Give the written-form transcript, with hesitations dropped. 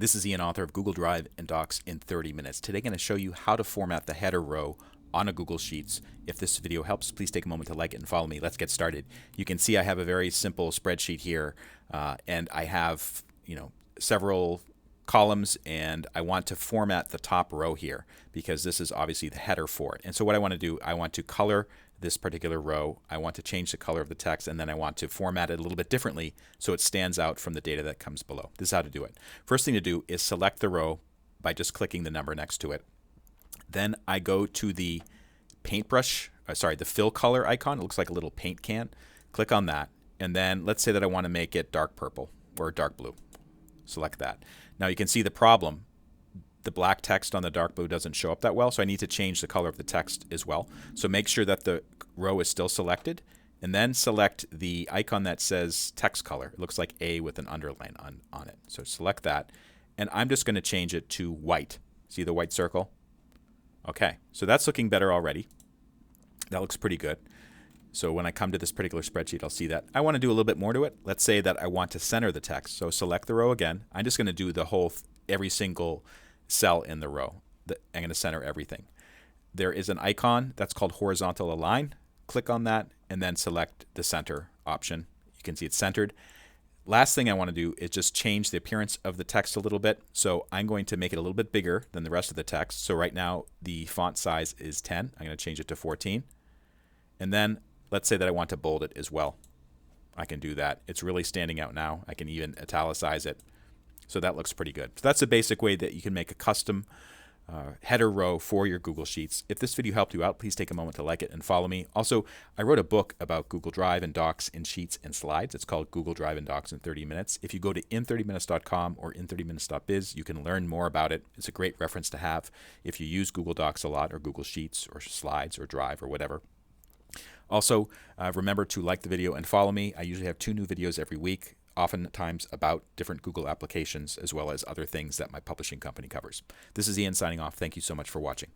This is Ian, author of Google Drive and Docs in 30 minutes. Today I'm going to show you how to format the header row on a Google Sheets. If this video helps, please take a moment to like it and follow me. Let's get started. You can see I have a very simple spreadsheet here, and I have several columns, and I want to format the top row here because this is obviously the header for it. And so what I want to do, I want to color this particular row, I want to change the color of the text, and then I want to format it a little bit differently so it stands out from the data that comes below. This is how to do it. First thing to do is select the row by just clicking the number next to it. Then I go to the paintbrush, the fill color icon. It looks like a little paint can. Click on that, and then let's say that I want to make it dark purple or dark blue. Select that. Now you can see the problem. The black text on the dark blue doesn't show up that well, so I need to change the color of the text as well. So make sure that the row is still selected, and then select the icon that says text color. It looks like A with an underline on it. So select that, and I'm just going to change it to white. See the white circle? Okay, so that's looking better already. That looks pretty good. So when I come to this particular spreadsheet, I'll see that. I want to do a little bit more to it. Let's say that I want to center the text. So select the row again. I'm just going to do the whole, every single cell in the row. I'm going to center everything. There is an icon that's called horizontal align. Click on that and then select the center option. You can see it's centered. Last thing I want to do is just change the appearance of the text a little bit. So I'm going to make it a little bit bigger than the rest of the text. So right now the font size is 10. I'm going to change it to 14. And then let's say that I want to bold it as well. I can do that. It's really standing out now. I can even italicize it. So that looks pretty good. So that's a basic way that you can make a custom header row for your Google Sheets. If this video helped you out, please take a moment to like it and follow me. Also, I wrote a book about Google Drive and Docs in Sheets and Slides. It's called Google Drive and Docs in 30 Minutes. If you go to in30minutes.com or in30minutes.biz, you can learn more about it. It's a great reference to have if you use Google Docs a lot, or Google Sheets or Slides or Drive or whatever. Also, remember to like the video and follow me. I usually have 2 new videos every week, oftentimes about different Google applications as well as other things that my publishing company covers. This is Ian signing off. Thank you so much for watching.